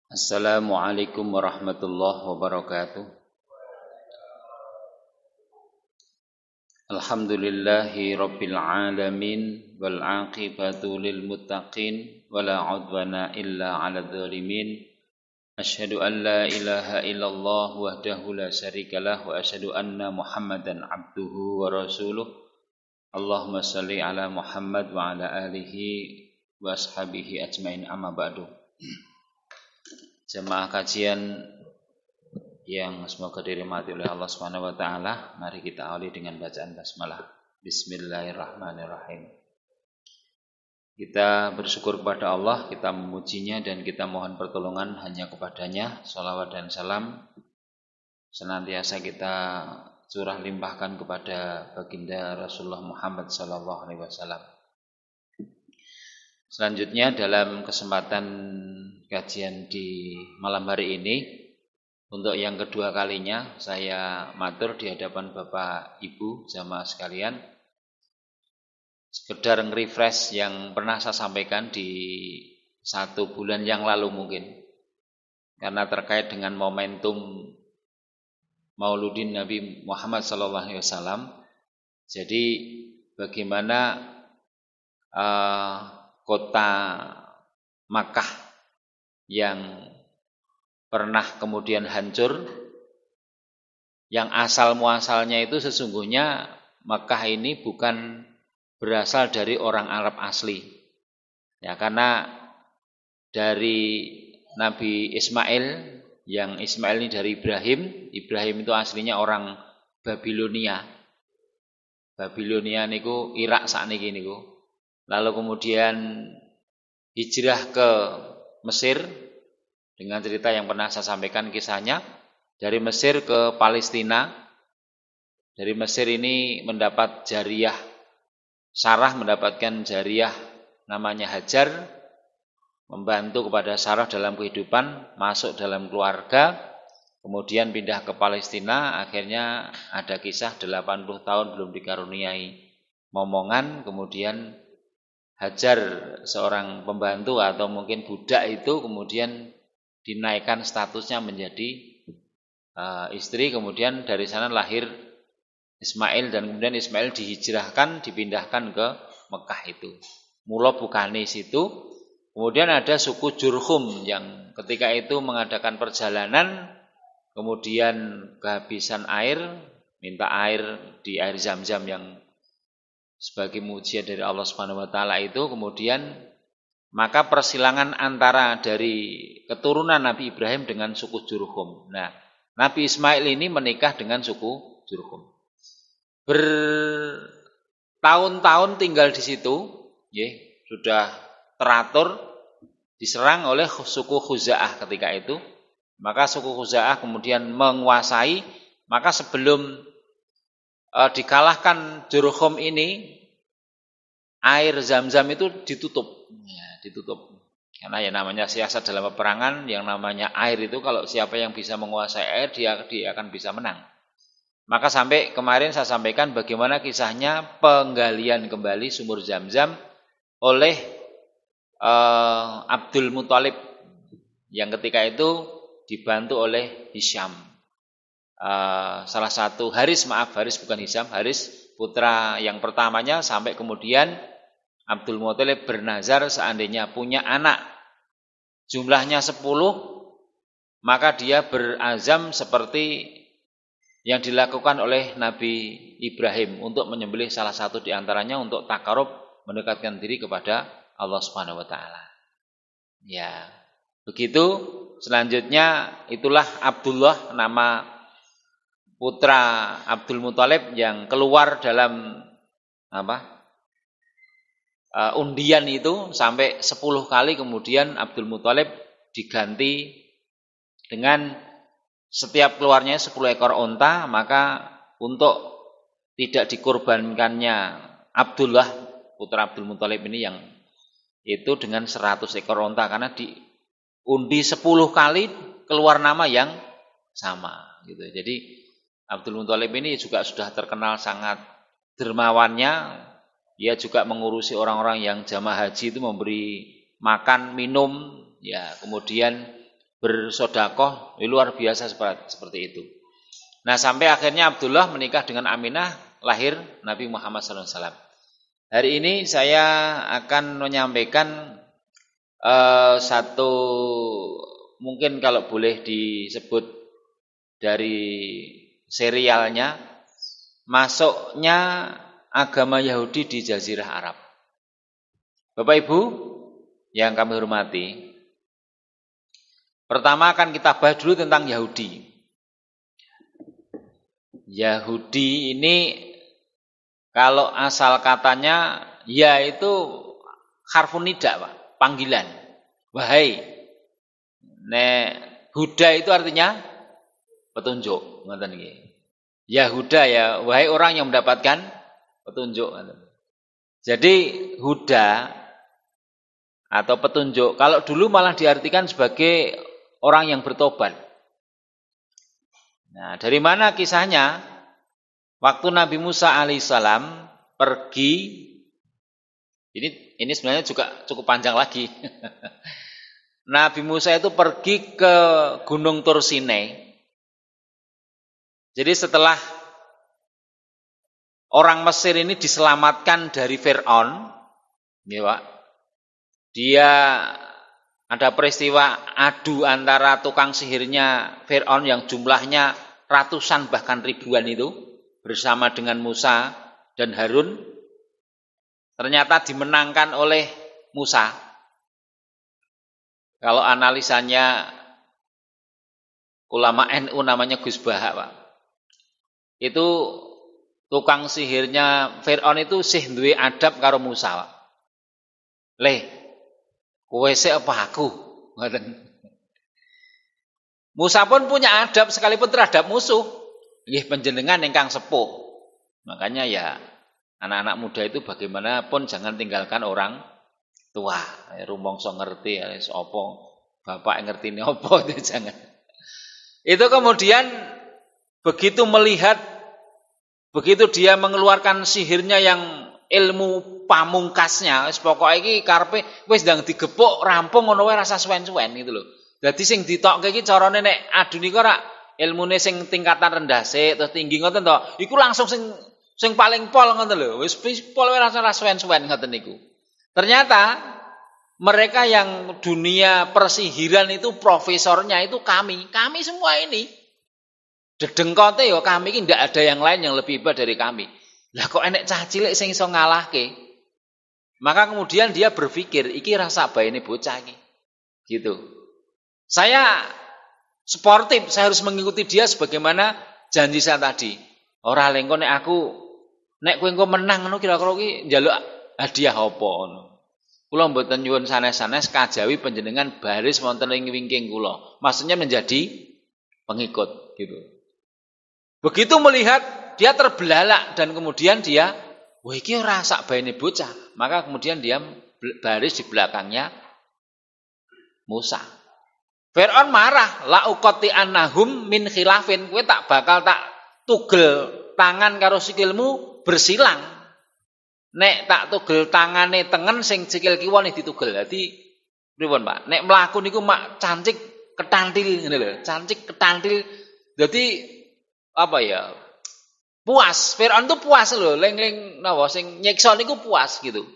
Assalamualaikum warahmatullahi wabarakatuh. Alhamdulillahi rabbil alamin wal aqibatu lil muttaqin wala udwana illa 'alal zalimin. Asyhadu an la ilaha illallah wahdahu la syarikalah wa asyhadu anna Muhammadan abduhu wa rasuluh. Allahumma shalli ala Muhammad wa ala alihi wa ashabihi ajmain, amma ba'du. Jemaah kajian yang semoga dirahmati oleh Allah Subhanahu wa taala, mari kita awali dengan bacaan basmalah. Bismillahirrahmanirrahim. Kita bersyukur kepada Allah, kita memujinya dan kita mohon pertolongan hanya kepadanya. Shalawat dan salam senantiasa kita curah limpahkan kepada baginda Rasulullah Muhammad sallallahu alaihi wasallam. Selanjutnya dalam kesempatan kajian di malam hari ini, untuk yang kedua kalinya saya matur di hadapan Bapak Ibu jamaah sekalian, sekedar nge-refresh yang pernah saya sampaikan di 1 bulan yang lalu mungkin, karena terkait dengan momentum Mauludin Nabi Muhammad SAW. Jadi bagaimana kota Makkah yang pernah kemudian hancur, yang asal muasalnya itu sesungguhnya Makkah ini bukan berasal dari orang Arab asli. Ya, karena dari Nabi Ismail, yang Ismail ini dari Ibrahim. Ibrahim itu aslinya orang Babilonia. Babilonia niku Irak sakniki niku. Lalu kemudian hijrah ke Mesir dengan cerita yang pernah saya sampaikan kisahnya, dari Mesir ke Palestina. Dari Mesir ini mendapat jariyah, Sarah mendapatkan jariyah namanya Hajar, membantu kepada Sarah dalam kehidupan, masuk dalam keluarga, kemudian pindah ke Palestina. Akhirnya ada kisah 80 tahun belum dikaruniai momongan, kemudian Hajar, seorang pembantu atau mungkin budak itu, kemudian dinaikkan statusnya menjadi istri. Kemudian dari sana lahir Ismail, dan kemudian Ismail dihijrahkan, dipindahkan ke Mekah itu. Mula bukane situ. Kemudian ada suku Jurhum yang ketika itu mengadakan perjalanan, kemudian kehabisan air, minta air di air Zam-Zam yang sebagai mujizat dari Allah Subhanahu wa taala itu. Kemudian maka persilangan antara dari keturunan Nabi Ibrahim dengan suku Jurhum. Nah, Nabi Ismail ini menikah dengan suku Jurhum. Bertahun-tahun tinggal di situ, sudah teratur, diserang oleh suku Khuza'ah ketika itu. Maka suku Khuza'ah kemudian menguasai. Maka sebelum dikalahkan Jurhum ini, air Zam-Zam itu ditutup. Ya, ditutup. Karena ya namanya siasat dalam peperangan, yang namanya air itu kalau siapa yang bisa menguasai air, dia akan bisa menang. Maka sampai kemarin saya sampaikan bagaimana kisahnya penggalian kembali sumur Zam-Zam oleh Abdul Muthalib, yang ketika itu dibantu oleh Hisham. Salah satu Haris bukan Hisham, Haris putra yang pertamanya, sampai kemudian Abdul Muthalib bernazar seandainya punya anak jumlahnya 10, maka dia berazam seperti yang dilakukan oleh Nabi Ibrahim untuk menyembelih salah satu di antaranya untuk takarub, mendekatkan diri kepada Allah Subhanahu wa taala. Ya, begitu. Selanjutnya itulah Abdullah, nama putra Abdul Muthalib yang keluar dalam undian itu sampai 10 kali. Kemudian Abdul Muthalib diganti dengan setiap keluarnya 10 ekor onta. Maka untuk tidak dikorbankannya Abdullah, putra Abdul Muthalib ini, yang itu dengan 100 ekor onta, karena diundi 10 kali keluar nama yang sama gitu. Jadi Abdul Muthalib ini juga sudah terkenal sangat dermawannya. Dia juga mengurusi orang-orang yang jamaah haji itu, memberi makan, minum, ya, kemudian bersedekah, luar biasa seperti itu. Nah, sampai akhirnya Abdullah menikah dengan Aminah, lahir Nabi Muhammad SAW. Hari ini saya akan menyampaikan satu, mungkin kalau boleh disebut dari serialnya, masuknya agama Yahudi di Jazirah Arab. Bapak Ibu yang kami hormati, pertama akan kita bahas dulu tentang Yahudi. Yahudi ini kalau asal katanya ya itu harfun nida, Pak, panggilan. Wahai. Huda itu artinya petunjuk, ngoten nggih. Yahuda ya, wahai orang yang mendapatkan petunjuk. Jadi huda atau petunjuk, kalau dulu malah diartikan sebagai orang yang bertobat. Nah, dari mana kisahnya? Waktu Nabi Musa alaihissalam pergi, ini sebenarnya juga cukup panjang lagi. Nabi Musa itu pergi ke Gunung Tur Sinai. Jadi setelah orang Mesir ini diselamatkan dari Fir'aun, ya Pak, dia ada peristiwa adu antara tukang sihirnya Fir'aun yang jumlahnya ratusan bahkan ribuan itu bersama dengan Musa dan Harun, ternyata dimenangkan oleh Musa. Kalau analisanya ulama NU namanya Gus Bahak, Pak. Itu tukang sihirnya Fir'aun itu sih duwe adab karo Musa, Pak. Kowe sik apa aku? Ngoten. Musa pun punya adab sekalipun terhadap musuh. Nggih panjenengan ingkang sepuh. Makanya ya anak-anak muda itu bagaimanapun jangan tinggalkan orang tua. Rumangsa ngerti ya apa bapak ngertine apa itu jangan. Itu kemudian begitu melihat, begitu dia mengeluarkan sihirnya yang ilmu pamungkasnya, wis pokoke iki karepe wis ndang digepuk rampung ngono wae rasa suwen-suwen gitu lho. Dadi sing ditokke iki carane nek adu niku ora ilmune sing tingkatan rendah sik terus tinggi ngoten to. Iku langsung sing paling pol ngoten lho. Wis pol wae rasa suwen-suwen ngoten niku. Ternyata mereka yang dunia persihiran itu profesornya itu kami semua ini. Dedengkote ya kami iki ndak ada yang lain yang lebih hebat dari kami. Lah kok enek cah cilik sing iso ngalahke. Maka kemudian dia berpikir, iki rasa baene bocah iki. Gitu. Saya sportif, saya harus mengikuti dia sebagaimana janji saya tadi. Ora lengko nek kowe engko menang ngono kira-kira iki njaluk hadiah apa ngono. Kula mboten nyuwun sanes-sanes kajawi panjenengan baris wonten ing wingking kula. Maksudnya menjadi pengikut gitu. Begitu melihat dia terbelalak dan kemudian dia, wah iki ora sak baene bocah. Maka kemudian dia baris di belakangnya Musa. Fir'aun marah, la uqati annahum min khilafin, kowe tak bakal tak tugel tangan karo sikilmu bersilang. Nek tak tugel tangane tengen sing sikil kiwa nih ditugel. Dadi pripun, Pak? Nek mlaku niku mak cancik ketantil ngene lho, cancik ketantil. Dadi apa ya? Puas, Fir'aun itu puas loh, leng-leng napa sing nyiksa niku puas gitu.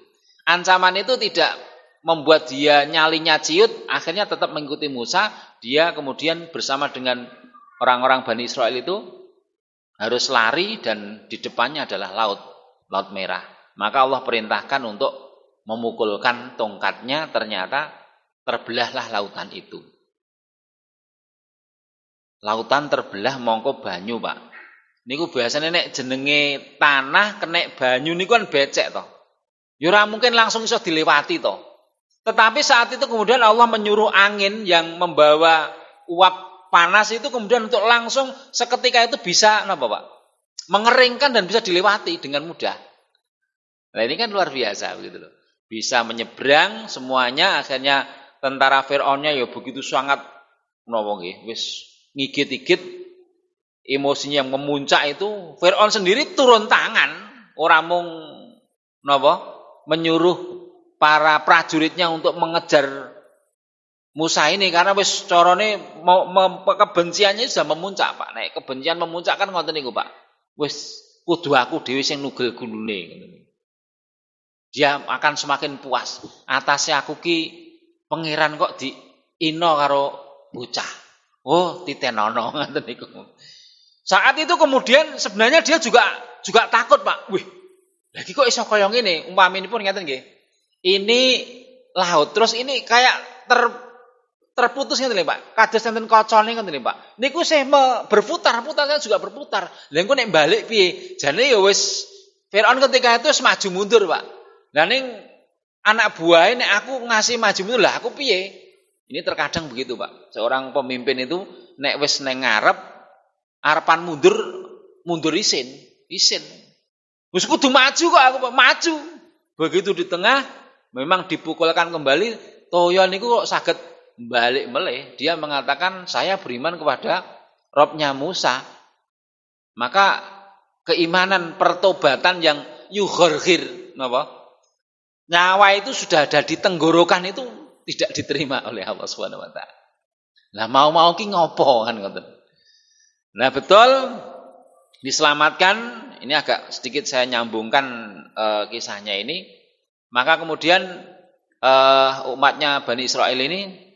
Ancaman itu tidak membuat dia nyalinya ciut, akhirnya tetap mengikuti Musa. Dia kemudian bersama dengan orang-orang Bani Israel itu harus lari dan di depannya adalah laut merah. Maka Allah perintahkan untuk memukulkan tongkatnya, ternyata terbelahlah lautan itu. Lautan terbelah mongko banyu, Pak. Niku biasanya nek jenenge tanah kenek banyu niku kan becek toh. Ya ora mungkin langsung iso dilewati toh. Tetapi saat itu kemudian Allah menyuruh angin yang membawa uap panas itu kemudian untuk langsung seketika itu bisa napa Pak? Mengeringkan dan bisa dilewati dengan mudah. Nah ini kan luar biasa begitu loh. Bisa menyeberang semuanya, akhirnya tentara Fir'aunnya ya begitu sangat napa nggih wis ngigit-igit, emosinya yang memuncak itu. Fir'aun sendiri turun tangan, ora mung napa menyuruh para prajuritnya untuk mengejar Musa ini karena wis carane kebenciannya sudah memuncak, Pak. Nek kebencian memuncak kan ngoten niku, Pak. Wis kudu aku dhewe sing nugel gulune. Dia akan semakin puas. Atasnya aku ki pangeran kok diino karo bocah. Oh, titenono ngoten niku. Saat itu kemudian sebenarnya dia juga takut, Pak. Wih, lagi kok iso kaya ngene? Umpaminipun ngeten nggih. Ini laut, terus ini kayak terputus ngeten lho, Pak. Kados enten kocone ngeten lho, Pak. Niku sih berputar-putar kan juga berputar. Lha engko nek balik piye? Jane ya wis Firaun ketika itu maju mundur, Pak. Lah ning anak buahnya nek aku ngasih maju mundur, lah aku piye? Ini terkadang begitu, Pak. Seorang pemimpin itu nek wis neng ngarep arepan mundur isin. Wis kudu maju kok aku, Pak, maju. Begitu di tengah memang dipukulkan kembali, toya niku kok saged balik meleh. Dia mengatakan saya beriman kepada Robnya Musa. Maka keimanan pertobatan yang yughorghir, napa? Nyawa itu sudah ada di tenggorokan itu tidak diterima oleh Allah Subhanahu wa taala. Lah mau ki ngopo kan ngoten. Nah, betul diselamatkan, ini agak sedikit saya nyambungkan kisahnya ini. Maka kemudian umatnya Bani Israel ini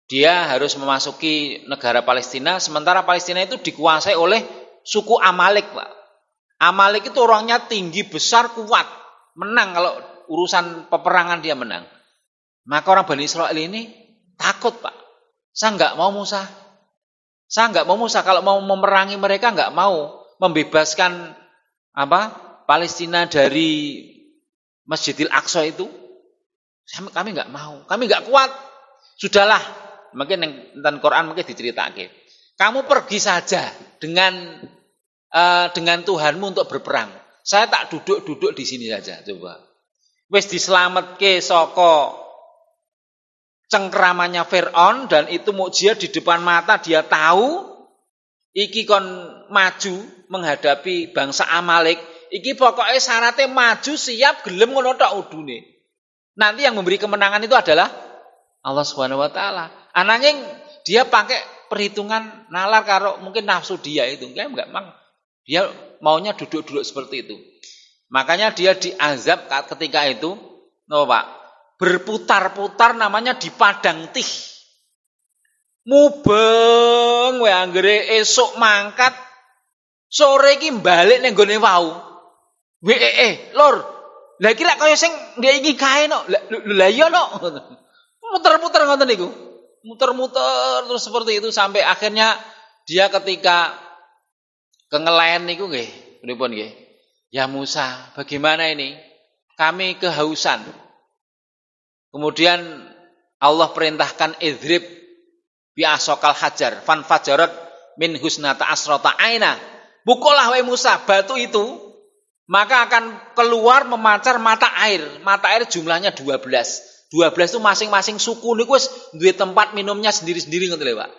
dia harus memasuki negara Palestina, sementara Palestina itu dikuasai oleh suku Amalek, Pak. Amalek itu orangnya tinggi, besar, kuat, menang kalau urusan peperangan dia menang. Maka orang Bani Israel ini takut, Pak. Saya enggak mau Musa. Kalau mau memerangi mereka enggak mau membebaskan Palestina dari Masjidil Aqsa itu. Kami enggak mau. Kami enggak kuat. Sudahlah. Mungkin tentang Quran mungkin diceritake. Kamu pergi saja dengan Tuhanmu untuk berperang. Saya tak duduk di sini saja, coba. Wis diselametke saka cengkeramannya Firaun, dan itu mukjizat di depan mata, dia tahu iki kon maju menghadapi bangsa Amalek, iki pokoknya syaratnya maju siap gelem ngono tok udune. Nanti yang memberi kemenangan itu adalah Allah Subhanahu wa taala. Ananging dia pakai perhitungan nalar karo mungkin nafsu dia itu. Enggak, dia maunya duduk-duduk seperti itu. Makanya dia diazab ketika itu, Pak, berputar-putar namanya di padang tih. Mubeng wae anggere esuk mangkat, sore iki balik ning gone wau. Lur. Lah iki lek kaya sing ndek iki kae no. Lah iya no. Muter-muter ngoten niku. Muter-muter terus seperti itu sampai akhirnya dia ketika kengelayan niku nggih, pripun nggih? Ya Musa, bagaimana ini? Kami kehausan. Kemudian Allah perintahkan idrib bi asokal hajar fan fajarat min husnata asrota aina. Pukullah wahai Musa batu itu, maka akan keluar memancar mata air. Mata air jumlahnya 12. 12 itu masing-masing suku niku wis duwe tempat minumnya sendiri-sendiri ngoten lho, Pak.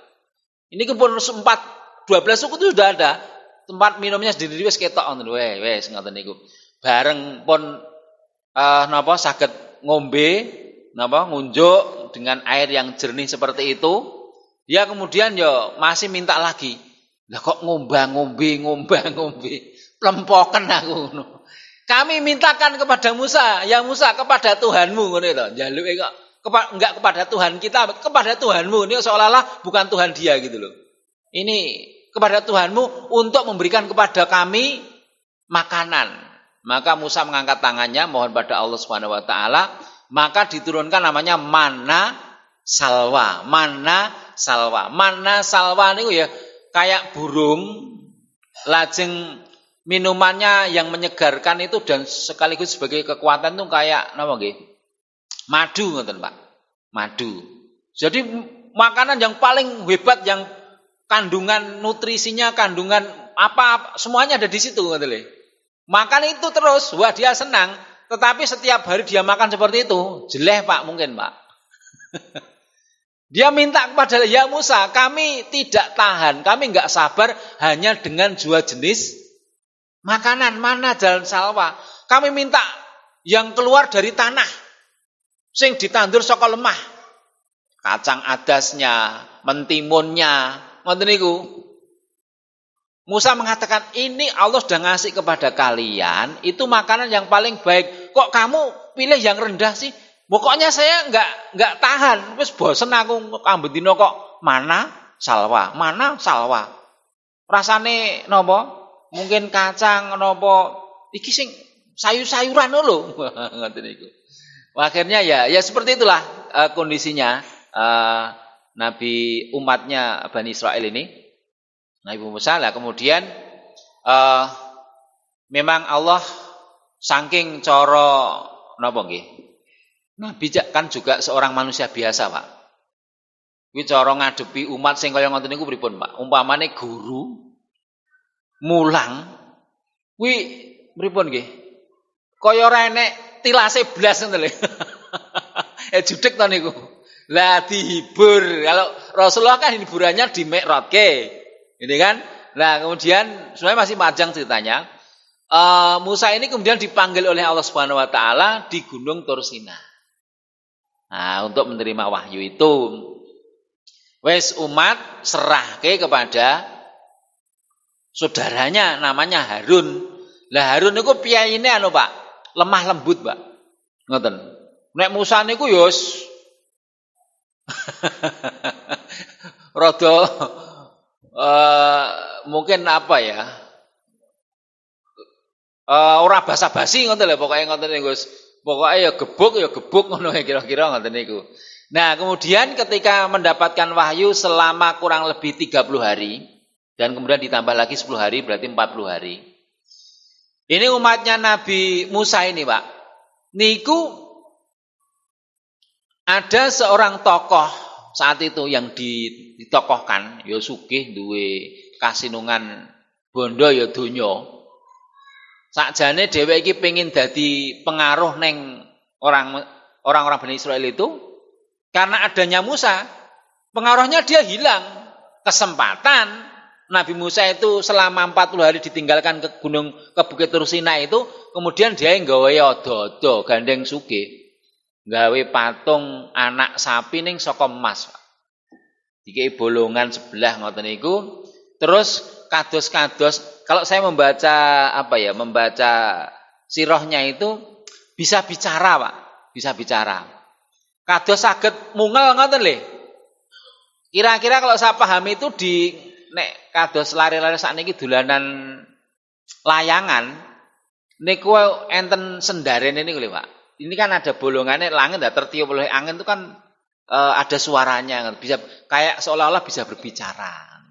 Ini pun 12 suku itu sudah ada tempat minumnya sendiri wis ketok ngoten wis ngoten niku. Bareng pun saged ngombe ngunjuk dengan air yang jernih seperti itu, dia kemudian masih minta lagi. Lah kok ngombe, plempoken aku ngono. Kami mintakan kepada Musa, ya Musa kepada Tuhanmu ngono to. Njaluke kok enggak kepada Tuhan kita, kepada Tuhanmu. Ini seolah-olah bukan Tuhan dia gitu loh. Ini kepada Tuhanmu untuk memberikan kepada kami makanan. Maka Musa mengangkat tangannya mohon pada Allah Subhanahu wa taala. Maka diturunkan namanya mana salwa. Mana salwa niku ya kayak burung, lajeng minumannya yang menyegarkan itu dan sekaligus sebagai kekuatan itu kayak napa nggih? Madu ngoten, Pak. Madu. Jadi makanan yang paling hebat yang kandungan nutrisinya, kandungan apa semuanya ada di situ ngoten lho. Makan itu terus, wah dia senang. Tetapi setiap hari dia makan seperti itu, jeleh Pak mungkin Pak. Dia minta kepada ya Musa, kami tidak tahan, kami enggak sabar hanya dengan dua jenis makanan, mana dan salwa. Kami minta yang keluar dari tanah, sing ditandur saka lemah. kacang adasnya, mentimunnya, ngoten niku. Musa mengatakan, ini Allah sudah ngasih kepada kalian, itu makanan yang paling baik. Kok kamu pilih yang rendah sih? Pokoknya saya nggak tahan. Wis bosen aku ambedino kok mana salwa. Rasane nopo? Mungkin kacang nopo? Iki sing sayur-sayuran lho. Ngoten niku. Akhirnya ya seperti itulah kondisinya Nabi umatnya Bani Israel ini. Nabi Musa lah kemudian memang Allah saking coro napa nggih. Nabi kan juga seorang manusia biasa, Pak. Kuwi cara ngadepi umat sing kaya ngoten niku pripun, Pak? Umpamane guru mulang kuwi pripun nggih? Kaya ora enek tilase blas ngoten lho. Judek to niku. Lah dihibur. Kalau Rasulullah kan hiburannya di Mi'rajke. Ini kan. Nah, kemudian sebenarnya masih panjang ceritanya. Musa ini kemudian dipanggil oleh Allah Subhanahu wa taala di Gunung Tur Sina. Nah, untuk menerima wahyu itu wes umat serahke kepada saudaranya namanya Harun. Lah Harun niku piyayine anu, Pak, lemah lembut, Pak. Ngoten. Nek Musa niku ya wis rada mungkin apa ya? Ora basa-basi ngoten lho, pokoke ngoten niku. Pokoke ya gebuk ngono kira-kira ngoten niku. Nah, kemudian ketika mendapatkan wahyu selama kurang lebih 30 hari dan kemudian ditambah lagi 10 hari berarti 40 hari. Ini umatnya Nabi Musa ini, Pak. Niku ada seorang tokoh saat itu yang ditokohkan, ya sugih duwe kasinungan bondo ya donya. Sakjane dheweke iki pengin dadi pengaruh neng orang-orang Bani Israel itu, karena adanya Musa, pengaruhnya dia hilang. Kesempatan Nabi Musa itu selama 40 hari ditinggalkan ke Bukit Tur Sina itu, kemudian dia nggawe odo-odo gandeng sugih. Gawe patung anak sapi ning saka emas. Dikei bolongan sebelah ngoten niku. Terus kados-kados kalau saya membaca membaca sirahnya itu bisa bicara, Pak. Bisa bicara. Kados saged mungel ngoten lho. Kira-kira kalau saya pahami itu di nek kados lari-lari sakniki dolanan layangan niku enten sendarene niku lho, Pak. Ini kan ada bolongannya, langit tidak tertiup oleh angin itu kan ada suaranya, bisa kayak seolah-olah bisa berbicara.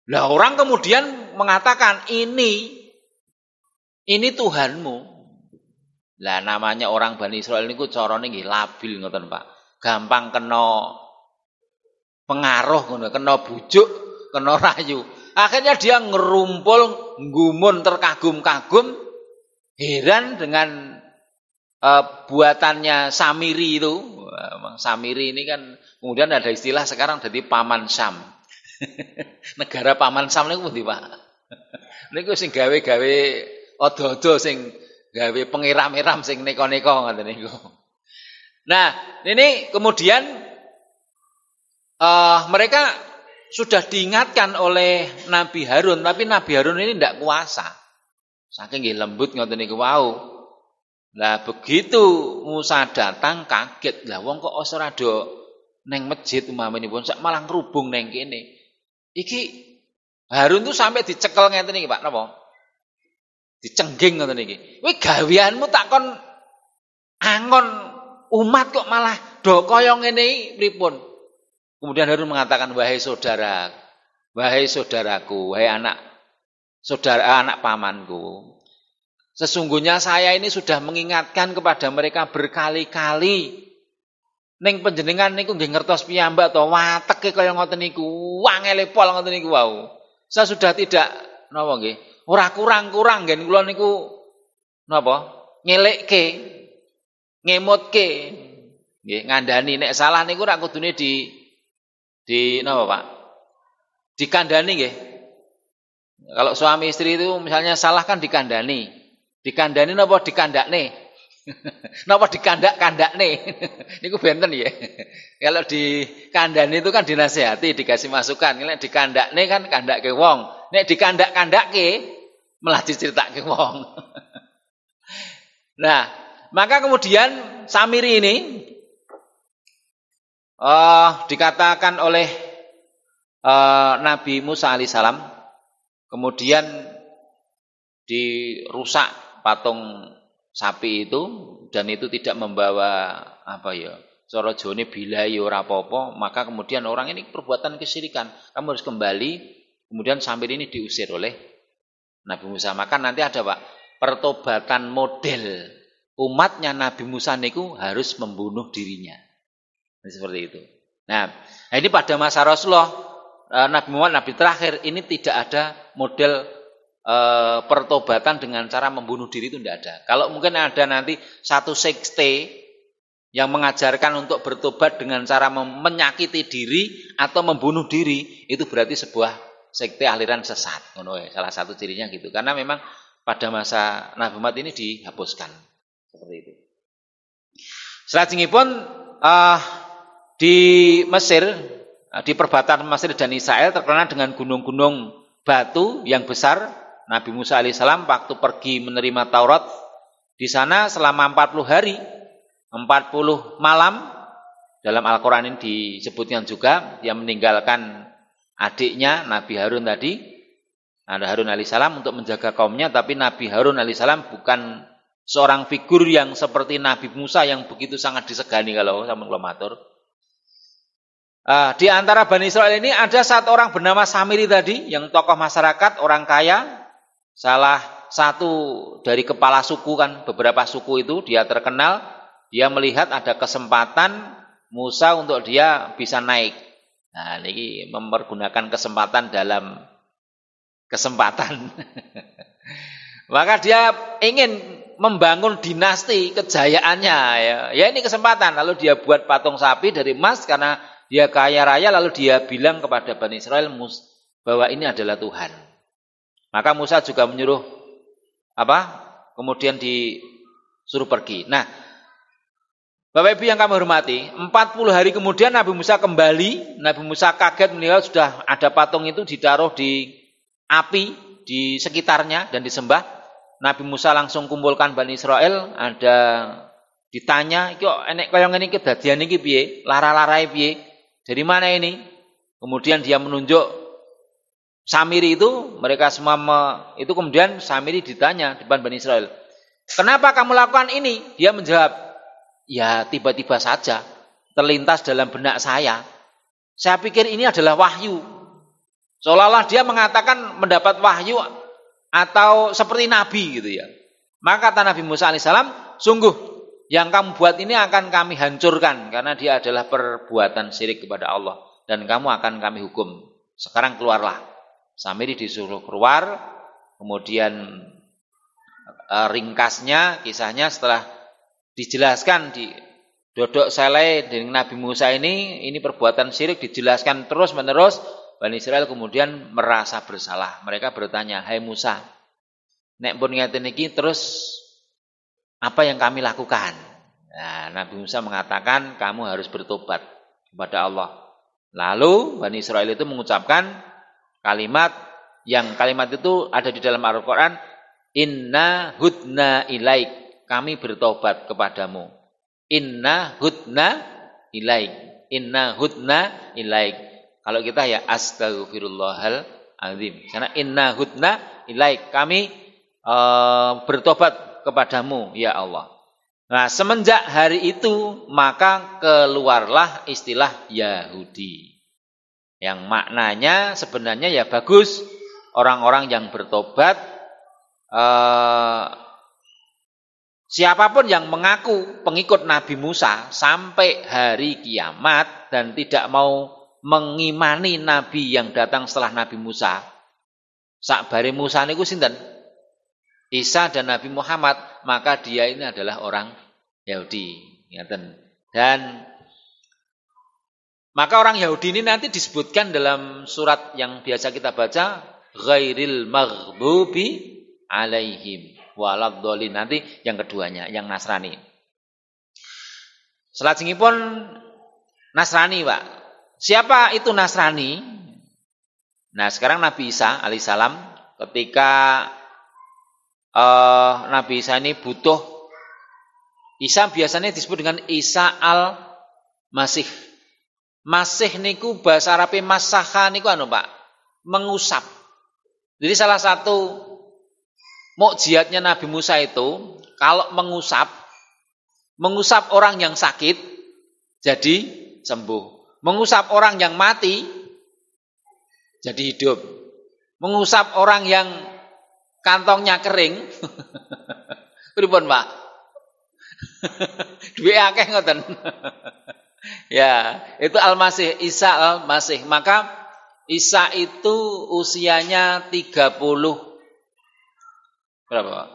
Lah orang kemudian mengatakan ini Tuhanmu. Lah namanya orang Bani Israel niku carane nggih labil ngoten, Pak. Gampang kena pengaruh ngono, kena bujuk, kena rayu. Akhirnya dia ngerumpul, nggumun terkagum-kagum, heran dengan buatannya Samiri itu. Samiri ini kan kemudian ada istilah sekarang jadi paman Sam. Negara paman Sam niku pundi, Pak? Niku sing gawe-gawe odo-odo sing gawe pengiram-iram sing neko-neko ngoten niku. Nah, ini kemudian mereka sudah diingatkan oleh Nabi Harun, tapi Nabi Harun ini tidak kuasa. Saking nggih lembut ngoten niku wau. Lah begitu Musa datang kaget, lah wong kok ora do neng masjid umpamane sak malah ngrubung neng kene. Iki Harun tuh sampai dicekel ngeten iki, Pak, napa? Dicengging ngoten iki. Kowe gaweanmu takon angon umat kok malah do kaya ngene iki pripun? Kemudian Harun mengatakan, wahai saudaraku, wahai anak pamanku. Sesungguhnya saya ini sudah mengingatkan kepada mereka berkali-kali. Ning panjenengan niku nggih ngertos piyambak to wateke kaya ngoten niku, wangele pol ngoten niku wau. Saya sudah tidak napa nggih, ora kurang-kurang ngen kula niku napa? Ngelekke, ngemutke. Nggih, ngandani nek salah niku ora kudune di napa, Pak? Dikandani nggih. Kalau suami istri itu misalnya salah kan dikandani. Dikandani napa dikandakne? Napa dikandak-kandak nih? Niku benten ya. Kalau di kandani itu kan dinasehati, dikasih masukan. Nek dikandak nih kan kandak ke wong. Nek dikandak-kandak ke malah diceritake wong. Nah, maka kemudian Samiri ini dikatakan oleh Nabi Musa alaihissalam, kemudian dirusak patung sapi itu, dan itu tidak membawa apa ya, cara jone bilai ora apa-apa, maka kemudian orang ini perbuatan kesyirikan, kamu harus kembali. Kemudian Samir ini diusir oleh Nabi Musa. Maka nanti ada Pak, pertobatan model umatnya Nabi Musa niku harus membunuh dirinya. Seperti itu. Nah, ini pada masa Rasulullah, Nabi Muhammad, Nabi terakhir, ini tidak ada model pertobatan dengan cara membunuh diri, itu tidak ada. Kalau mungkin ada nanti satu sekte yang mengajarkan untuk bertobat dengan cara menyakiti diri atau membunuh diri, itu berarti sebuah sekte aliran sesat. Salah satu cirinya gitu. Karena memang pada masa Nabi Muhammad ini dihapuskan seperti itu. Selajengipun di Mesir, di perbatasan Mesir dan Israel terkenal dengan gunung-gunung batu yang besar. Nabi Musa alaihissalam waktu pergi menerima Taurat di sana selama 40 hari, 40 malam, dalam Al-Quran ini disebutkan juga, dia meninggalkan adiknya Nabi Harun tadi, ada Harun alaihissalam untuk menjaga kaumnya, tapi Nabi Harun alaihissalam bukan seorang figur yang seperti Nabi Musa yang begitu sangat disegani kalau sama ulamatur. Di antara Bani Israel ini ada satu orang bernama Samiri tadi, yang tokoh masyarakat, orang kaya, salah satu dari kepala suku, kan beberapa suku itu dia terkenal, dia melihat ada kesempatan Musa untuk dia bisa naik. Nah, ini mempergunakan kesempatan dalam kesempatan. Maka dia ingin membangun dinasti kejayaannya, ya ini kesempatan. Lalu dia buat patung sapi dari emas karena dia kaya raya, lalu dia bilang kepada Bani Israel bahwa ini adalah Tuhan. Maka Musa juga menyuruh kemudian disuruh pergi. Nah, Bapak Ibu yang kami hormati, 40 hari kemudian Nabi Musa kembali. Nabi Musa kaget melihat sudah ada patung itu ditaruh di api di sekitarnya dan disembah. Nabi Musa langsung kumpulkan Bani Israel, ada ditanya, kok enek kaya ngene iki dadian iki piye? Lara-larae piye? Dari mana ini? Kemudian dia menunjuk Samiri itu, mereka semua itu kemudian Samiri ditanya di depan Bani Israel, kenapa kamu lakukan ini? Dia menjawab, ya tiba-tiba saja terlintas dalam benak saya. Saya pikir ini adalah wahyu. Seolah-olah dia mengatakan mendapat wahyu atau seperti nabi gitu ya. Maka kata Nabi Musa alaihissalam, sungguh yang kamu buat ini akan kami hancurkan karena dia adalah perbuatan syirik kepada Allah dan kamu akan kami hukum. Sekarang keluarlah. Samiri disuruh keluar, kemudian ringkasnya, kisahnya setelah dijelaskan di Dodok Selai dengan Nabi Musa ini perbuatan syirik dijelaskan terus menerus. Bani Israel kemudian merasa bersalah. Mereka bertanya, hai Musa, nek pun ngeten iki terus apa yang kami lakukan? Nah, Nabi Musa mengatakan kamu harus bertobat kepada Allah. Lalu Bani Israel itu mengucapkan kalimat itu ada di dalam Al-Quran, inna hudna ilaik, kami bertobat kepadamu. Inna hudna ilaik. Kalau kita ya astaghfirullahal azim. Karena inna hudna ilaik, kami bertobat kepadamu ya Allah. Nah, semenjak hari itu maka keluarlah istilah Yahudi. Yang maknanya sebenarnya ya bagus, orang-orang yang bertobat, siapapun yang mengaku pengikut Nabi Musa sampai hari kiamat dan tidak mau mengimani Nabi yang datang setelah Nabi Musa. Sakbare Musa niku sinten? Isa dan Nabi Muhammad, maka dia ini adalah orang Yahudi. Dan maka orang Yahudi ini nanti disebutkan dalam surat yang biasa kita baca, ghairil maghdubi alaihim waladhdallin. Nanti yang keduanya, yang Nasrani. Salajengipun Nasrani, Pak. Siapa itu Nasrani? Nah, sekarang Nabi Isa alaihissalam ketika Nabi Isa ini butuh, Isa biasanya disebut dengan Isa al-Masih. Masih niku bahasa Arabe masaha niku Pak, mengusap. Jadi salah satu mukjizatnya Nabi Musa itu kalau mengusap orang yang sakit jadi sembuh. Mengusap orang yang mati jadi hidup. Mengusap orang yang kantongnya kering. Pripun, Pak? Duwe akeh ngoten. Ya, itu Al-Masih, Isa Al-Masih. Maka Isa itu usianya 30 berapa, Pak?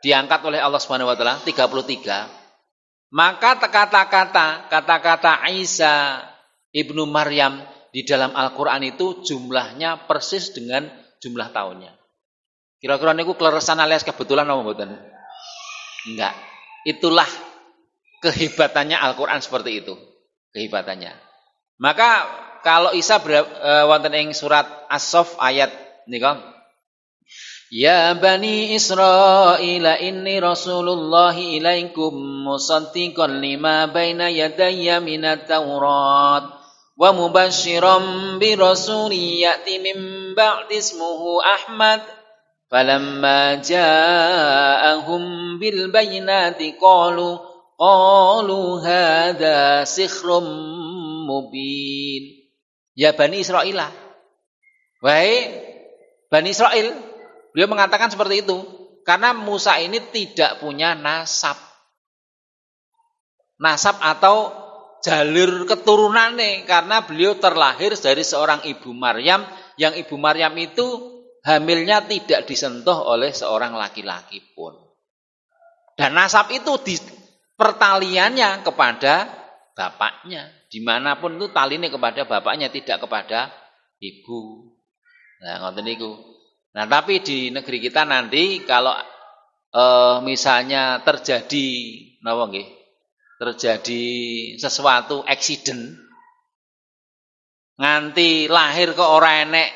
Diangkat oleh Allah Subhanahu wa taala 33. Maka kata-kata Isa ibnu Maryam di dalam Al-Qur'an itu jumlahnya persis dengan jumlah tahunnya. Kira-kira niku kleresan alias kebetulan apa mboten? Enggak. Itulah kehebatannya Al-Qur'an seperti itu. Kehebatannya. Maka kalau Isa wonten ing surat As-Saff ayat nika, ya bani Israil inni rasulullahi ilaikum musaddiqan lima baina yadayya minat Taurat wa mubasysyiran bi rasulin ya'ti min ba'di ismuhu Ahmad falamma ja'ahum bil bayyinati qalu hadza sihrun mubin. Ya Bani Israil. Wahai Bani Israil, beliau mengatakan seperti itu karena Musa ini tidak punya nasab atau jalur keturunannya, karena beliau terlahir dari seorang ibu Maryam, yang ibu Maryam itu hamilnya tidak disentuh oleh seorang laki-laki pun. Dan nasab itu pertaliannya kepada bapaknya, dimanapun itu talinya kepada bapaknya, tidak kepada ibu. Nah, ngoten niku. Nah, tapi di negeri kita nanti kalau misalnya terjadi napa nggih? Terjadi sesuatu accident nganti lahir kok ora enek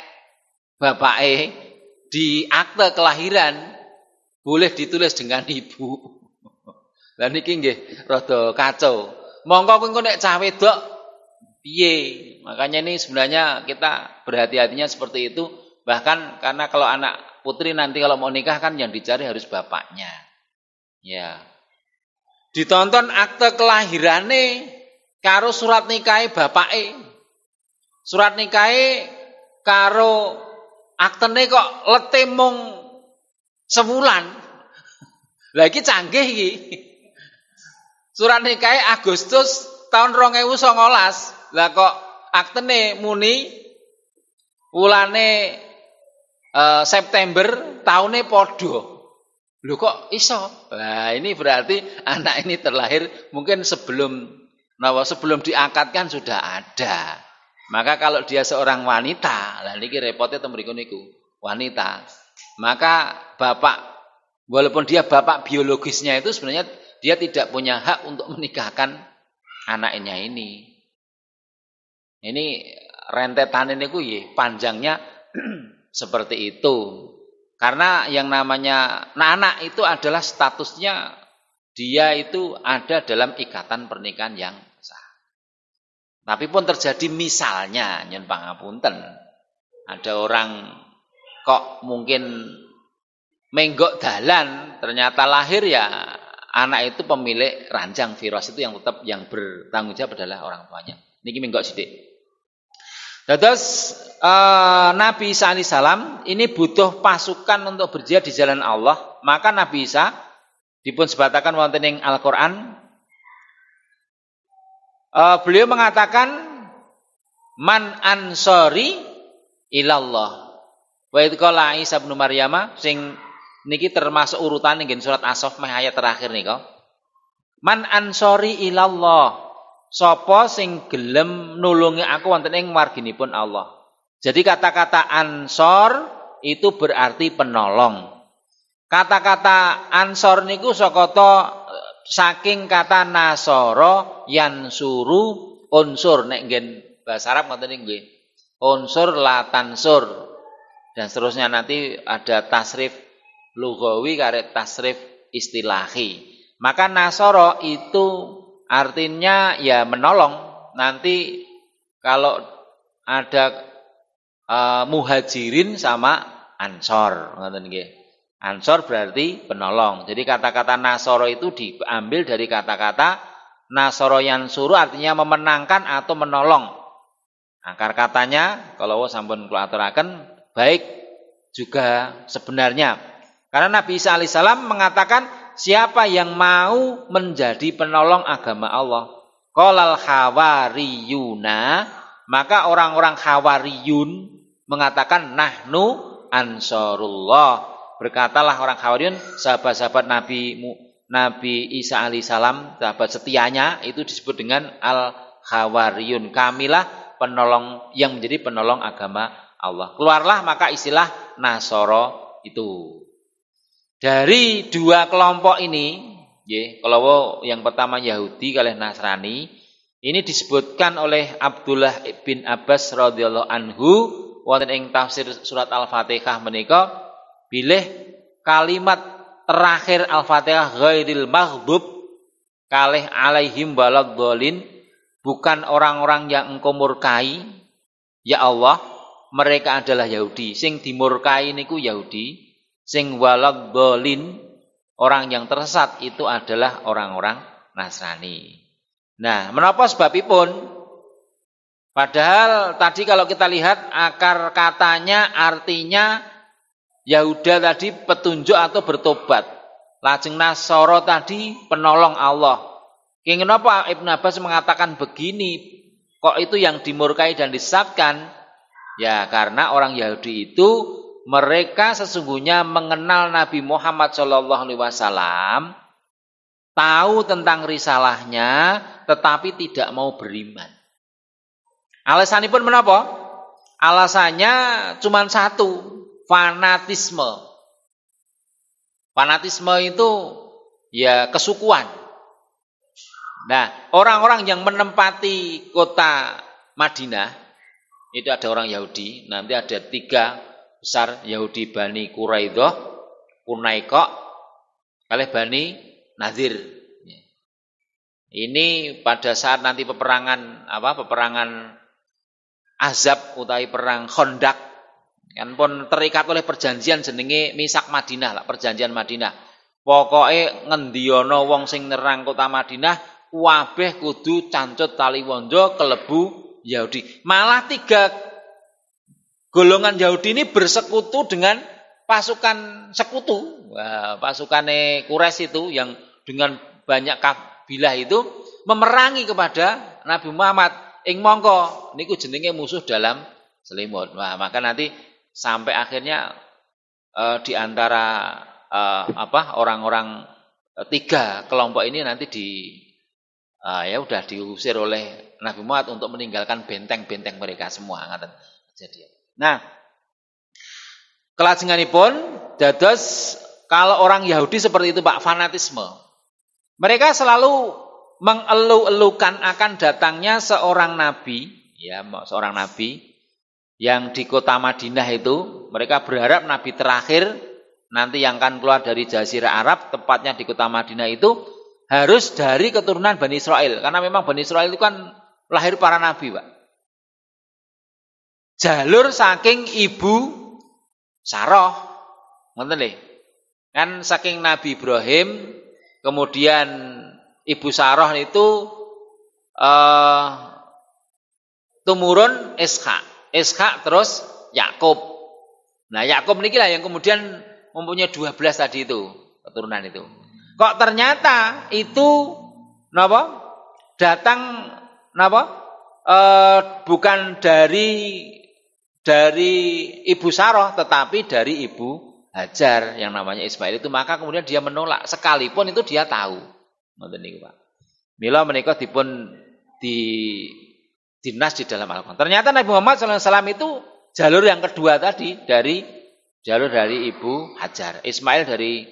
bapake, di akte kelahiran boleh ditulis dengan ibu. Lah niki nggih rada kacau. Monggo kowe nek cah wedok piye? Makanya ini sebenarnya kita berhati-hatinya seperti itu. Bahkan karena kalau anak putri nanti kalau mau nikah kan yang dicari harus bapaknya. Ya. Ditonton akte kelahirane karo surat nikahe bapake. Surat nikahe karo aktene kok lete mung sebulan. Lah iki canggih iki. Surat nikahe Agustus tahun 2019. Lah kok aktene muni wulane September tahunnya podo. Lho kok iso? Nah, ini berarti anak ini terlahir mungkin sebelum diakadkan sudah ada. Maka kalau dia seorang wanita, lah niki repotnya teng mriku niku, wanita. Maka bapak, walaupun dia bapak biologisnya itu sebenarnya dia tidak punya hak untuk menikahkan anaknya ini. Ini rentetan niku nggih panjangnya seperti itu. Karena yang namanya anak itu adalah statusnya dia itu ada dalam ikatan pernikahan yang sah. Tapi pun terjadi misalnya nyen pangapunten, ada orang kok mungkin menggok dalan, ternyata lahir ya anak itu pemilik ranjang virus itu yang tetap yang bertanggung jawab adalah orang tuanya. Niki menggok sithik. Terus Nabi Isa alaihissalam ini butuh pasukan untuk berjihad di jalan Allah. Maka Nabi Isa dipun sebatakan wonten ing Al-Qur'an. Beliau mengatakan man ansori ilallah. Wa idh qala Isa bin Maryam, sing niki termasuk urutan nggih surat As-Saff meh ayat terakhir nika. Man ansori ilallah. Sapa sing gelem nulungi aku wonten ing marginipun Allah. Jadi kata-kata ansor itu berarti penolong. Kata-kata ansor niku saking kata nasoro yansuru unsur nek nggen bahasa Arab ngoten niku nggih. Unsur la tansur dan seterusnya nanti ada tasrif lughawi kare tasrif istilahi. Maka nasoro itu artinya ya menolong. Nanti kalau ada muhajirin sama ansor ngoten nggih. Ansor berarti penolong. Jadi kata-kata nasoro itu diambil dari kata-kata nasoro yansuru artinya memenangkan atau menolong. Akar katanya kalau sampun kula aturaken baik juga sebenarnya. Karena Nabi Isa alaihissalam mengatakan siapa yang mau menjadi penolong agama Allah. Qalal hawariyuna, maka orang-orang hawariyun mengatakan nahnu ansarullah. Berkatalah orang hawariyun, sahabat-sahabat Nabi Isa alaihissalam, sahabat setianya itu disebut dengan al hawariyun. Kamilah penolong yang menjadi penolong agama Allah. Keluarlah maka istilah Nasoro itu. Dari dua kelompok ini, kelompok yang pertama Yahudi kalian Nasrani, ini disebutkan oleh Abdullah bin Abbas radhiyallahu anhu wonten ing tafsir surat Al-Fatihah menika bilih kalimat terakhir Al-Fatihah ghairil maghdub kalih alaihim waladhdallin, bukan orang-orang yang engkau murkai ya Allah, mereka adalah Yahudi. Sing dimurkai niku Yahudi, sing waladhdallin orang yang tersesat itu adalah orang-orang Nasrani. Nah, menapa sebabipun? Padahal tadi kalau kita lihat akar katanya artinya Yahuda tadi petunjuk atau bertobat. Lajeng Nasoro tadi penolong Allah. Kenapa Ibnu Abbas mengatakan begini? Kok itu yang dimurkai dan disesatkan? Ya karena orang Yahudi itu mereka sesungguhnya mengenal Nabi Muhammad SAW, tahu tentang risalahnya, tetapi tidak mau beriman. Alasannya pun menapa? Alasannya cuma satu, fanatisme. Fanatisme itu ya kesukuan. Nah, orang-orang yang menempati kota Madinah, itu ada orang Yahudi, nanti ada 3 besar Yahudi, Bani Quraidah, Qunaiqa, kalih Bani Nadir. Ini pada saat nanti peperangan Azab utawi perang Khandaq, kan pun terikat oleh perjanjian jenenge Misak Madinah lah, perjanjian Madinah. Pokoke ngendiyana wong sing nerang kota Madinah kabeh kudu cancut tali wanda kelebu Yahudi. Malah 3 golongan Yahudi ini bersekutu dengan pasukan sekutu. Wah, pasukane Quraisy itu yang dengan banyak kabilah itu memerangi kepada Nabi Muhammad. Ing mongko niku jenenge musuh dalam selimut. Wah, maka nanti sampai akhirnya di antara orang-orang 3 kelompok ini nanti udah diusir oleh Nabi Muhammad untuk meninggalkan benteng-benteng mereka semua ngaten kejadian. Nah, kelajenganipun dados kalau orang Yahudi seperti itu Pak, fanatisme. Mereka selalu mengelu-elukan akan datangnya seorang nabi, ya, seorang nabi yang di kota Madinah itu, mereka berharap nabi terakhir nanti yang akan keluar dari Jazirah Arab, tepatnya di kota Madinah itu harus dari keturunan Bani Israel. Karena memang Bani Israel itu kan lahir para nabi, Pak. Jalur saking ibu Sarah. Ngoten nggih. Kan saking Nabi Ibrahim, kemudian ibu Sarah itu tumurun Ishak. Ishak terus Yakub. Nah, Yakub niki lah yang kemudian mempunyai 12 tadi itu, keturunan itu. Kok ternyata itu datang bukan dari ibu Sarah, tetapi dari ibu Hajar yang namanya Ismail itu, maka kemudian dia menolak sekalipun itu dia tahu. Ngoten niku, Pak. Mila menika dipun dinas di dalam Al-Qur'an. Ternyata Nabi Muhammad SAW itu jalur yang kedua tadi dari jalur dari ibu Hajar. Ismail dari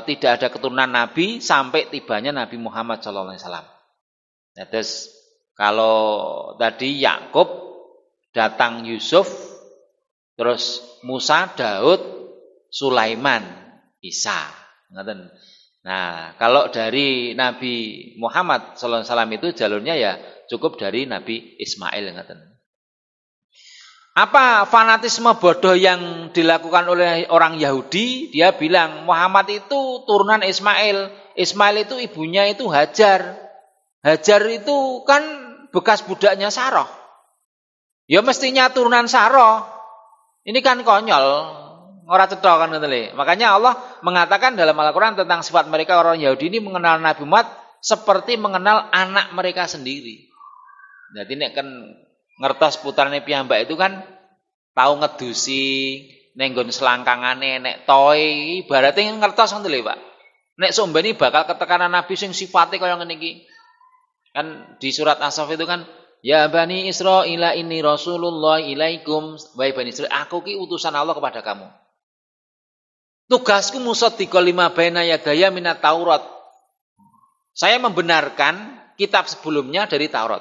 tidak ada keturunan Nabi sampai tibanya Nabi Muhammad sallallahu alaihi wasallam. Nah, terus kalau tadi Yakub datang Yusuf, terus Musa, Daud, Sulaiman, Isa. Nah, kalau dari Nabi Muhammad sallallahu alaihi wasallam itu jalurnya ya cukup dari Nabi Ismail. Apa fanatisme bodoh yang dilakukan oleh orang Yahudi? Dia bilang Muhammad itu turunan Ismail. Ismail itu ibunya itu Hajar. Hajar itu kan bekas budaknya Sarah. Ya mestinya turunan Sarah. Ini kan konyol. Ora cetha kan ngoten. Makanya Allah mengatakan dalam Al-Qur'an tentang sifat mereka orang Yahudi ini mengenal Nabi Muhammad seperti mengenal anak mereka sendiri. Jadi nek kan ngertos putrane piyambak itu kan tahu ngedusi nenggon selangkangane nek toy ibaratnya ngertos ngoten lho Pak. Nek sombeni bakal ketekanan Nabi sing sifate kaya ngene iki. Kan di surat As-Saff itu kan ya Bani Israila inni Rasulullah ilaikum wahai Bani Israil aku ki utusan Allah kepada kamu. Tugasku musaddiqal lima baina yadaya minat Taurat. Saya membenarkan kitab sebelumnya dari Taurat.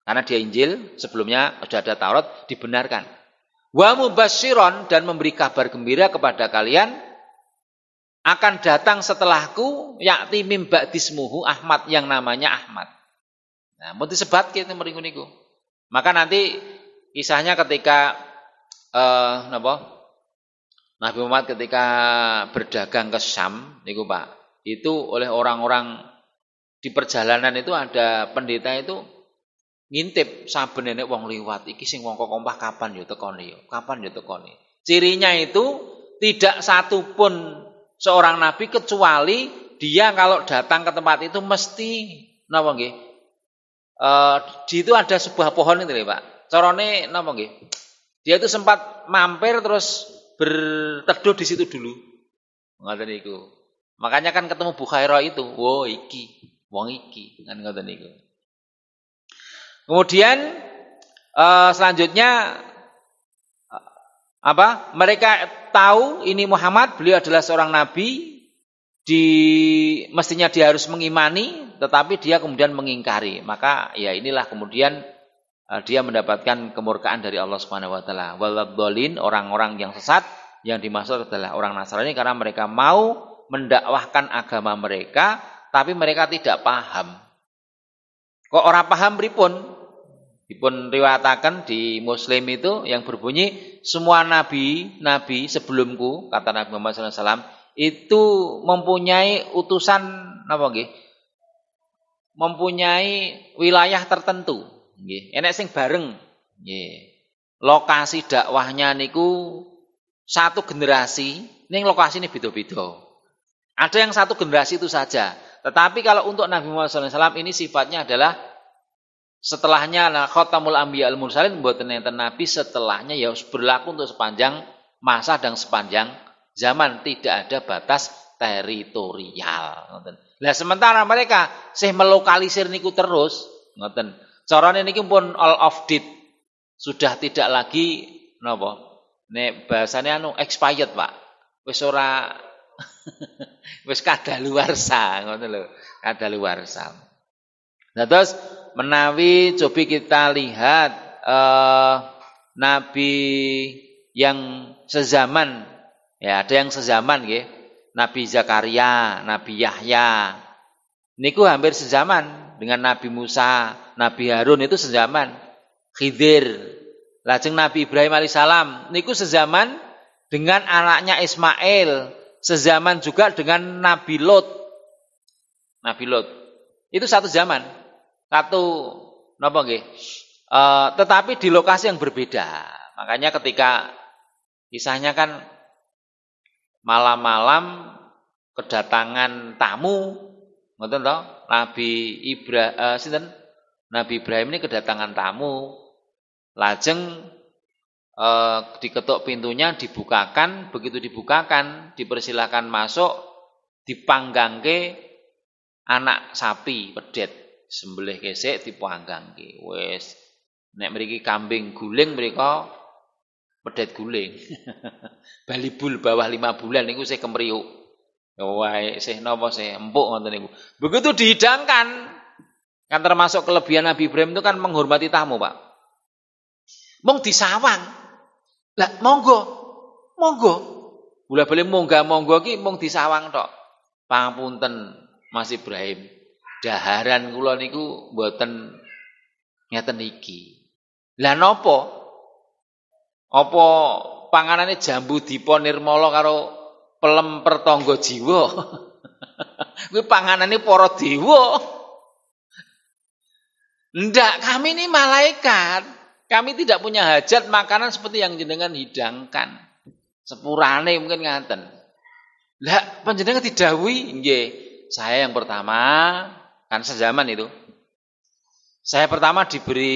Karena dia Injil, sebelumnya sudah ada Taurat, dibenarkan. Wa mubasyiron dan memberi kabar gembira kepada kalian akan datang setelahku yakti mim ba'dismuhu Ahmad yang namanya Ahmad. Nah, mun disebat kita meringu niku. Maka nanti kisahnya ketika Nabi Muhammad ketika berdagang ke Syam niku Pak, itu oleh orang-orang di perjalanan itu ada pendeta itu ngintip saben nenek wong liwat iki sing wong kompah kapan yo tekone yo kapan yo tekone. Cirinya itu tidak satu pun seorang nabi kecuali dia kalau datang ke tempat itu mesti napa nggih? Di itu ada sebuah pohon itu lho Pak. Carane napa nggih? Dia itu sempat mampir terus berteduh di situ dulu. Ngoten niku. Makanya kan ketemu Bukhairah itu, wo iki, wong iki kan ngoten niku. Kemudian selanjutnya apa? Mereka tahu ini Muhammad, beliau adalah seorang nabi, mestinya dia harus mengimani, tetapi dia kemudian mengingkari. Maka ya inilah kemudian dia mendapatkan kemurkaan dari Allah Subhanahu wa taala. Waladhdallin, orang-orang yang sesat yang dimaksud adalah orang Nasrani karena mereka mau mendakwahkan agama mereka tapi mereka tidak paham. Kok orang paham pripun? Dipun riwayataken di Muslim itu yang berbunyi semua nabi sebelumku kata Nabi Muhammad SAW itu mempunyai utusan napa nggih? Mempunyai wilayah tertentu, nggih. Enek sing bareng, nggih. Lokasi dakwahnya niku satu generasi, ning lokasi ini beda-beda. Ada yang satu generasi itu saja. Tetapi kalau untuk Nabi Muhammad SAW ini sifatnya adalah setelahnya khatamul anbiya al mursalin mboten enten nabi setelahnya ya berlaku untuk sepanjang masa dan sepanjang zaman, tidak ada batas teritorial ngoten. Lah sementara mereka sih melokalisir niku terus ngoten. Carane niki pun all of date. Sudah tidak lagi napa? Nek bahasane expired, Pak. Wis ora wis kadaluwarsa ngoten lho, kadaluwarsa. Nah terus menawi cobi kita lihat nabi yang sezaman, ya ada yang sezaman nggih. Nabi Zakaria, Nabi Yahya. Niku hampir sezaman dengan Nabi Musa, Nabi Harun itu sezaman. Khidir. Lajeng Nabi Ibrahim alaihissalam niku sezaman dengan anaknya Ismail, sezaman juga dengan Nabi Lot. Nabi Lot. Itu satu zaman. Satu napa nggih? Tetapi di lokasi yang berbeda. Makanya ketika kisahnya kan malam-malam kedatangan tamu, ngoten to? Nabi Ibrahim ini kedatangan tamu. Lajeng diketuk pintunya, dibukakan, begitu dibukakan, dipersilakan masuk, dipanggangke anak sapi pedet. Sembelih kesik dipanggangke. Wis nek mriki kambing guling mriko pedet guling. Balibul bawah 5 bulan niku sih kemriuk. Wae sih napa sih empuk ngoten niku. Begitu dihidangkan kan termasuk kelebihan Nabi Ibrahim itu kan menghormati tamu, Pak. Mong disawang. Lah monggo. Bola-bali monggo ki mung disawang tok. Pangapunten Mas Ibrahim. Daharan kula niku mboten ngeten iki. Lah napa? Apa panganane jambu dipa nirmala karo pelem pertangga jiwa? Kuwi panganane para dewa. Ndak, kami ini malaikat. Kami tidak punya hajat makanan seperti yang jenengan hidangkan. Sepurane mungkin ngaten. Lah panjenengan didhawuhi, nggih. Saya yang pertama, kan sejaman itu. Saya pertama diberi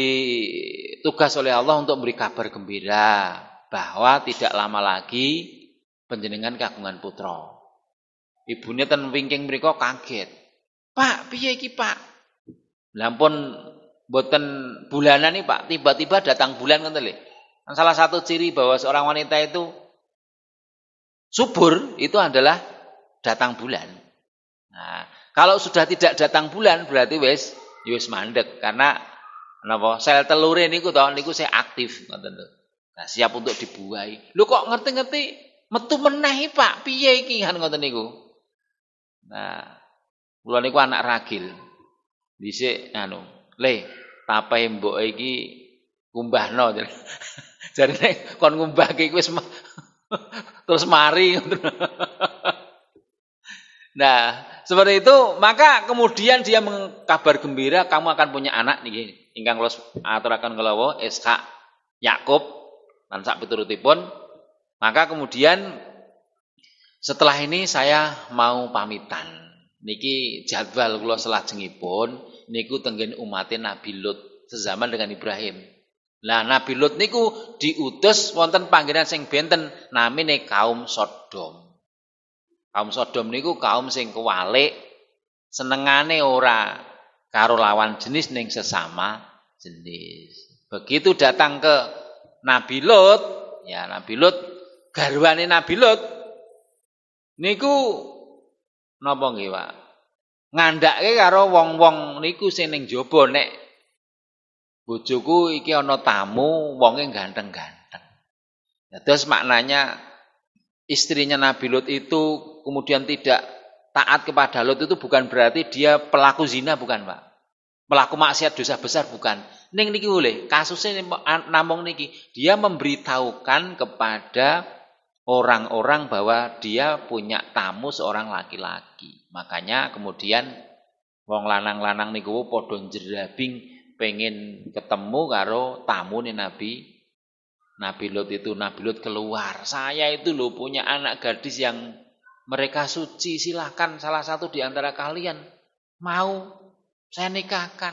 tugas oleh Allah untuk memberi kabar gembira bahwa tidak lama lagi panjenengan kagungan putra. Ibune ten wingking mriku kaget. Pak, piye iki, Pak? Lampun boten bulanan nih, Pak. Tiba-tiba datang bulan ngoten lho. Salah satu ciri bahwa seorang wanita itu subur itu adalah datang bulan. Nah, kalau sudah tidak datang bulan berarti wis mandek karena napa? Sel telure niku saya aktif ngoten lho. Nah, siap untuk dibuahi. Lho kok ngerti-ngerti metu meneh, Pak. Piye iki kan ngoten niku. Nah, kula niku anak ragil. Dhisik le tapahe mbok iki kumbahno. Jadi nek kon ngumbahke wis terus mari. Nah, seperti itu, maka kemudian dia mengkabar gembira kamu akan punya anak niki. Ingkang kula aturaken kelawa Ishak Yakub lan sak piturutipun. Maka kemudian setelah ini saya mau pamitan. Niki jadwal kula selajengipun niku tenggen umatin Nabi Lut sezaman dengan Ibrahim. Lah Nabi Lut niku diutus wonten panggenan sing benten namine kaum Sodom. Kaum Sodom niku kaum sing kewalik, senengane ora karo lawan jenis ning sesama jenis. Begitu datang ke Nabi Lut, ya Nabi Lut garwane Nabi Lut niku napa nggih, Pak? Ngandhake karo wong-wong niku sing ning jaba nek bojoku iki ana tamu wonge ganteng-ganteng. Ya, terus maknanya istrinya Nabi Lut itu kemudian tidak taat kepada Lut itu bukan berarti dia pelaku zina, bukan, Pak. Pelaku maksiat dosa besar, bukan. Ning niki boleh, kasusnya namung niki, dia memberitahukan kepada orang-orang bahwa dia punya tamu seorang laki-laki. Makanya kemudian wong lanang-lanang niku padha njrabing pengen ketemu karo tamune Nabi Lut itu. Nabi Lut keluar. Saya itu loh punya anak gadis yang mereka suci. Silahkan salah satu di antara kalian mau saya nikahkan.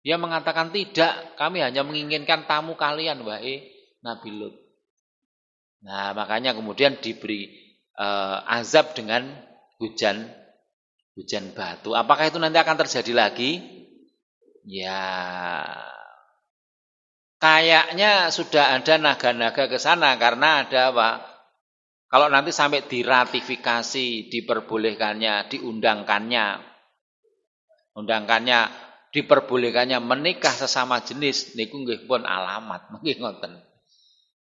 Dia mengatakan tidak. Kami hanya menginginkan tamu kalian, wahai Nabi Lut. Nah, makanya kemudian diberi azab dengan hujan batu. Apakah itu nanti akan terjadi lagi? Ya, kayaknya sudah ada naga-naga ke sana karena ada apa? Kalau nanti sampai diratifikasi, diperbolehkannya, diperbolehkannya menikah sesama jenis, niku nggih pun alamat, nggih ngoten.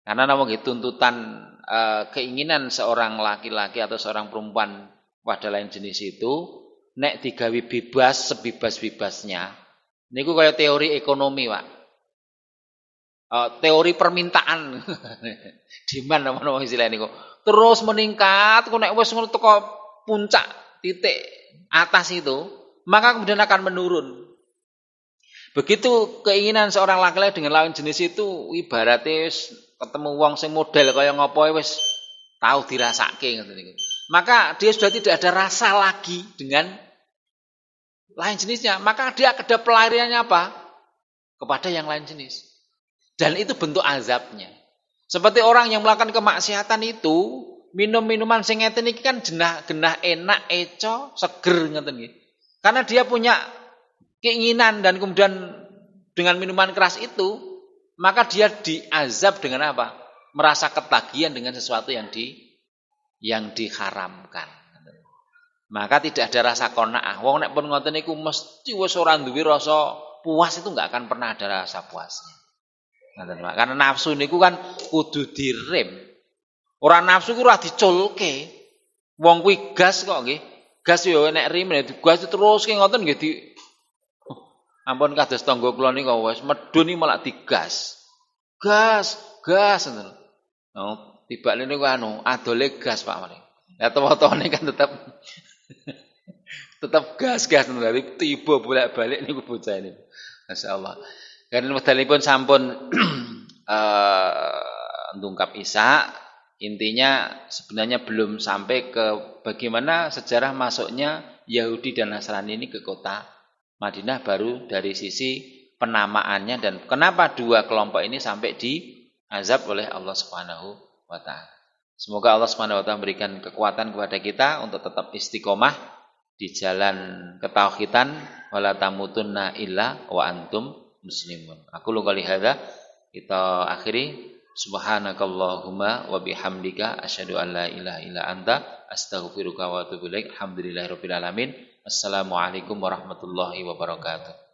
Karena namanya tuntutan keinginan seorang laki-laki atau seorang perempuan pada lain jenis itu nek digawe bebas sebebas-bebasnya. Niku kaya teori ekonomi, Pak. Teori permintaan. Demand apa istilah niku. Terus meningkat kok nek wis ngono teko puncak titik atas itu, maka kemudian akan menurun. Begitu keinginan seorang laki-laki dengan lawan jenis itu ibaratnya ketemu wong sing model kaya ngopo wis tahu dirasake ngoten niku. Maka dia sudah tidak ada rasa lagi dengan lain jenisnya. Maka dia ada pelariannya apa? Kepada yang lain jenis. Dan itu bentuk azabnya. Seperti orang yang melakukan kemaksiatan itu, minum-minuman sing ngeten iki kan genah enak, eco, seger ngoten nggih. Karena dia punya keinginan dan kemudian dengan minuman keras itu, maka dia diazab dengan apa? merasa ketagihan dengan sesuatu yang diharamkan. Maka tidak ada rasa qanaah. Wong nek pun ngoten niku mesti wis ora duwe rasa puas, itu enggak akan pernah ada rasa puasnya. Karena nafsu niku kan kudu direm. Ora nafsu ku ora diculke. Wong kuwi gas kok nggih. Gas yo nek rime digas terus ki ngoten nggih di ampun kados tangga kula niku wis medun iki malah digas. Gas ngoten. Oh, tibane niku adole gas Pak Mari. Lah tawa-tawane kan tetep gas nanti tiba bolak-balik niku bocah ini. Masyaallah. Karena medalipun sampun ndungkap Isya, intinya sebenarnya belum sampai ke bagaimana sejarah masuknya Yahudi dan Nasrani ini ke kota Madinah, baru dari sisi penamaannya dan kenapa dua kelompok ini sampai diazab oleh Allah Subhanahu wa taala. Semoga Allah Subhanahu wa taala memberikan kekuatan kepada kita untuk tetap istiqomah di jalan ketauhidan, wala tamutunna illa wa antum muslimun. Aku lu kali hadza, kita akhiri. Subhanakallahumma wa bihamdika asyhadu an la ilaha illa anta astaghfiruka wa atubu ilaik. Alhamdulillahirabbil alamin. Assalamualaikum warahmatullahi wabarakatuh.